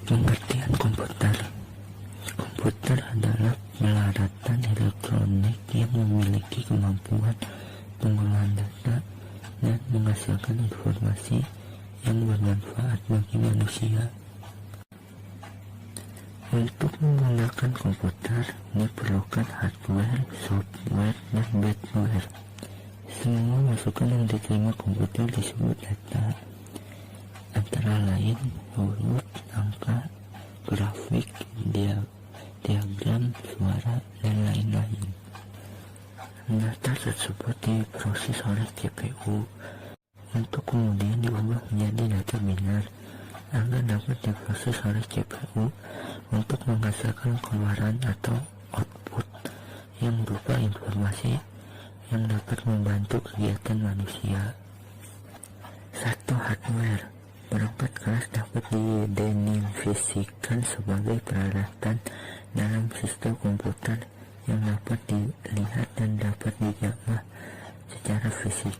Pengertian komputer. Komputer adalah peralatan elektronik yang memiliki kemampuan pengolahan data dan menghasilkan informasi yang bermanfaat bagi manusia. Untuk menggunakan komputer diperlukan hardware, software, dan badware. Semua masukan yang diterima komputer disebut data, antara lain huruf, angka, grafik, diagram, suara, dan lain-lain. Data tersebut diproses oleh CPU untuk kemudian diubah menjadi data binar agar dapat diproses oleh CPU untuk menghasilkan keluaran atau output yang berupa informasi yang dapat membantu kegiatan manusia. 1. Hardware. Perangkat keras dapat didefinisikan sebagai peralatan dalam sistem komputer yang dapat dilihat dan dapat dijamah secara fisik.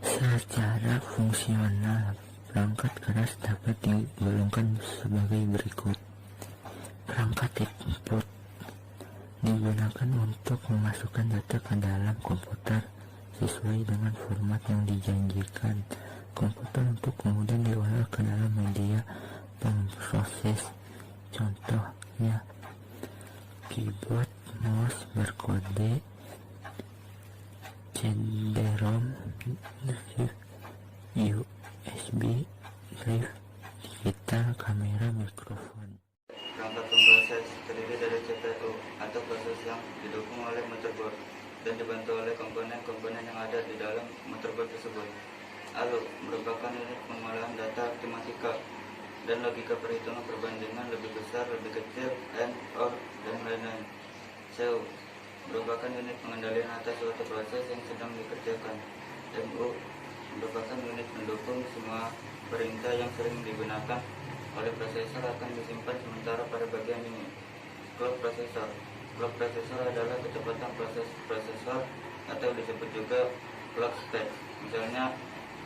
Secara fungsional, perangkat keras dapat digolongkan sebagai berikut. Perangkat input digunakan untuk memasukkan data ke dalam komputer sesuai dengan format yang dijanjikan komputer untuk kemudian diolah ke dalam media pemproses. Contohnya keyboard, mouse berkode, CD-ROM, USB drive, digital, kamera, mikrofon. Perangkat pemproses terdiri dari CPU atau proses yang didukung oleh motherboard dan dibantu oleh komponen-komponen yang ada di dalam motherboard tersebut. ALU merupakan unit pengolahan data matematika dan logika perhitungan perbandingan lebih besar, lebih kecil, AND, OR, dan lain-lain. CU merupakan unit pengendalian atas suatu proses yang sedang dikerjakan. MU merupakan unit pendukung semua perintah yang sering digunakan oleh prosesor akan disimpan sementara pada bagian ini. Clock processor. Clock processor adalah kecepatan proses prosesor atau disebut juga clock speed. Misalnya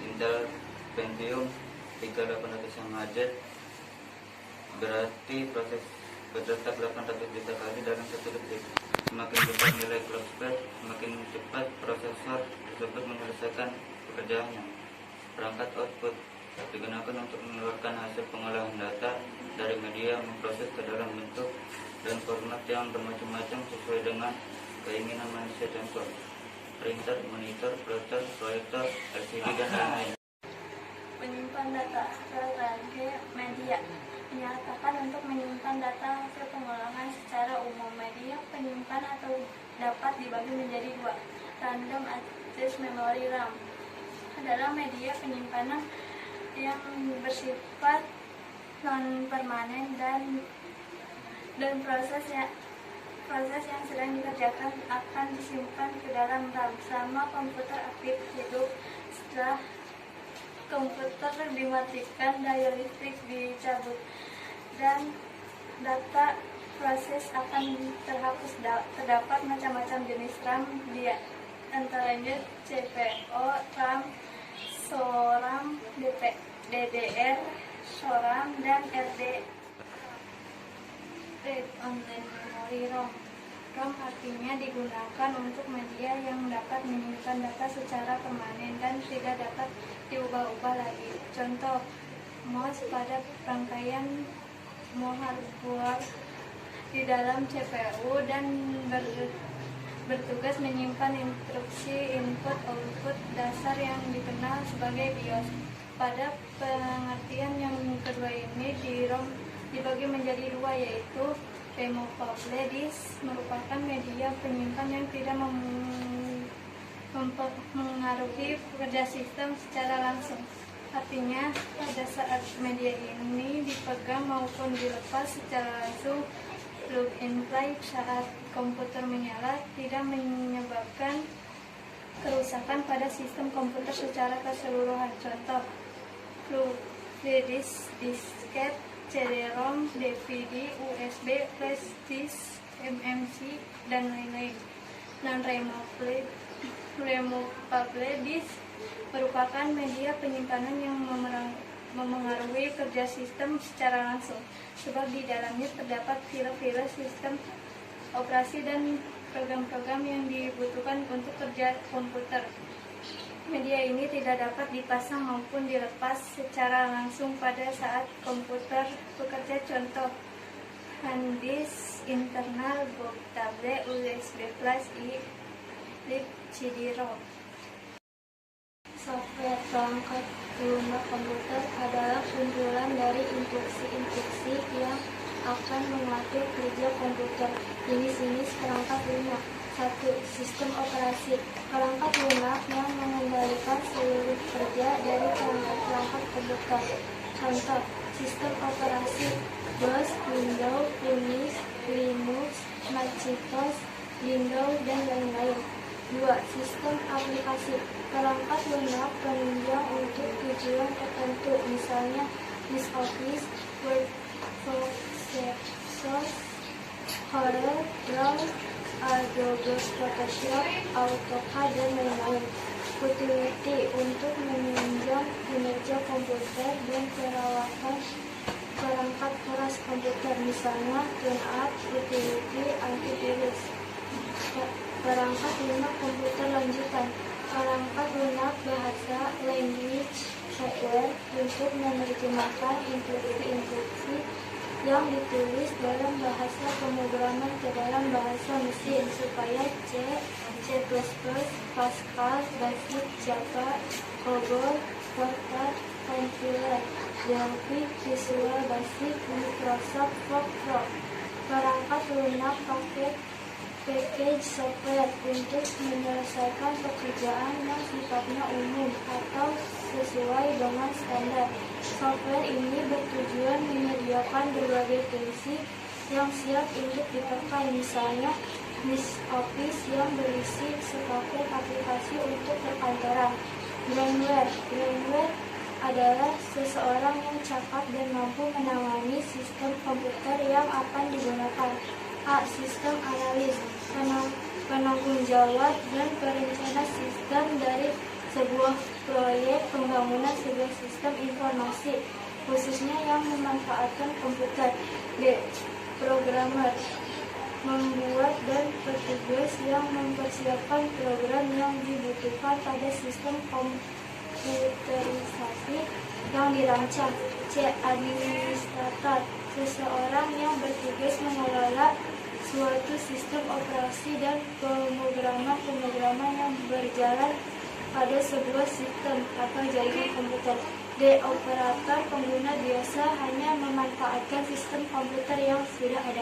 Intel Pentium 3800 MHz berarti proses berdetak 800 juta kali dalam 1 detik. Semakin cepat nilai clock speed, semakin cepat prosesor tersebut menyelesaikan pekerjaannya. Perangkat output digunakan untuk mengeluarkan hasil pengolahan data dari media yang memproses ke dalam bentuk dan format yang bermacam-macam sesuai dengan keinginan manusia. Contoh printer, monitor, plotter, proyektor, LCD, dan lain-lain. Penyimpan data. Berbagai media menyatakan untuk menyimpan data hasil pengolahan secara umum. Media penyimpan atau dapat dibagi menjadi dua. Random access memory RAM adalah media penyimpanan yang bersifat non permanen dan proses yang sedang dikerjakan akan disimpan ke dalam RAM selama komputer aktif hidup. Setelah komputer dimatikan, daya listrik dicabut dan data proses akan terhapus. Terdapat macam-macam jenis RAM, dia antaranya CPO, RAM, SORAM, DDR, SORAM, dan RD. Read Only Memory ROM. ROM artinya digunakan untuk media yang dapat menyimpan data secara permanen dan tidak dapat diubah-ubah lagi. Contoh, mouse pada rangkaian hardware di dalam CPU dan bertugas menyimpan instruksi input-output dasar yang dikenal sebagai BIOS. Pada pengertian yang kedua ini, di ROM dibagi menjadi dua, yaitu removable disk merupakan media penyimpan yang tidak mengaruhi kerja sistem secara langsung. Artinya, pada saat media ini dipegang maupun dilepas secara langsung, plug and play saat komputer menyala tidak menyebabkan kerusakan pada sistem komputer secara keseluruhan. Contoh, floppy disk, disket, CD-ROM, DVD, USB, flash disk, MMC, dan lain-lain. Non-removable disk merupakan media penyimpanan yang memengaruhi kerja sistem secara langsung, sebab di dalamnya terdapat file-file sistem operasi dan program-program yang dibutuhkan untuk kerja komputer. Media ini tidak dapat dipasang maupun dilepas secara langsung pada saat komputer bekerja. Contoh, hard disk internal, portable, USB flash, flip, CD-ROM. Software perangkat lunak komputer adalah kumpulan dari instruksi-instruksi yang akan mengatur kerja komputer. Jenis-jenis perangkat lunak. 1. Sistem operasi. Perangkat lunak yang mengendalikan seluruh kerja dari perangkat komputer. Contoh, sistem operasi DOS, Windows, Unix, Linux, Macintosh, Windows, dan lain-lain. 2. Sistem aplikasi. Perangkat lunak penunjang untuk tujuan tertentu, misalnya Office, Word, Photoshop, Corel, Draw, Adobe Photoshop, AutoCAD, dan lain-lain. Utility untuk menunjang kinerja komputer dan perawatan perangkat keras komputer, misalnya ToonUp, utility antivirus. Perangkat lunak komputer lanjutan. Perangkat lunak bahasa language software untuk menerjemahkan instruksi-instruksi yang ditulis dalam bahasa pemrograman ke dalam bahasa mesin supaya C, Pascal, Basic, Java, COBOL, Fortran, Compiler, Delphi, Visual Basic, Microsoft Pro. Perangkat lunak package software untuk menyelesaikan pekerjaan yang sifatnya umum atau sesuai dengan standar. Software ini bertujuan menyediakan berbagai fungsi yang siap untuk dipakai, misalnya Office yang berisi sepaket aplikasi untuk perkantoran. Brainware adalah seseorang yang cakap dan mampu menangani sistem komputer yang akan digunakan. A. Sistem analis, penanggung jawab dan perencana sistem dari sebuah proyek pembangunan sebuah sistem informasi, khususnya yang memanfaatkan komputer. B. Programmer, membuat dan petugas yang mempersiapkan program yang dibutuhkan pada sistem komputerisasi yang dirancang. C. Administrator, seseorang yang bertugas mengelola suatu sistem operasi dan pemrograman yang berjalan pada sebuah sistem atau jaringan komputer. D. Operator, pengguna biasa hanya memanfaatkan sistem komputer yang sudah ada.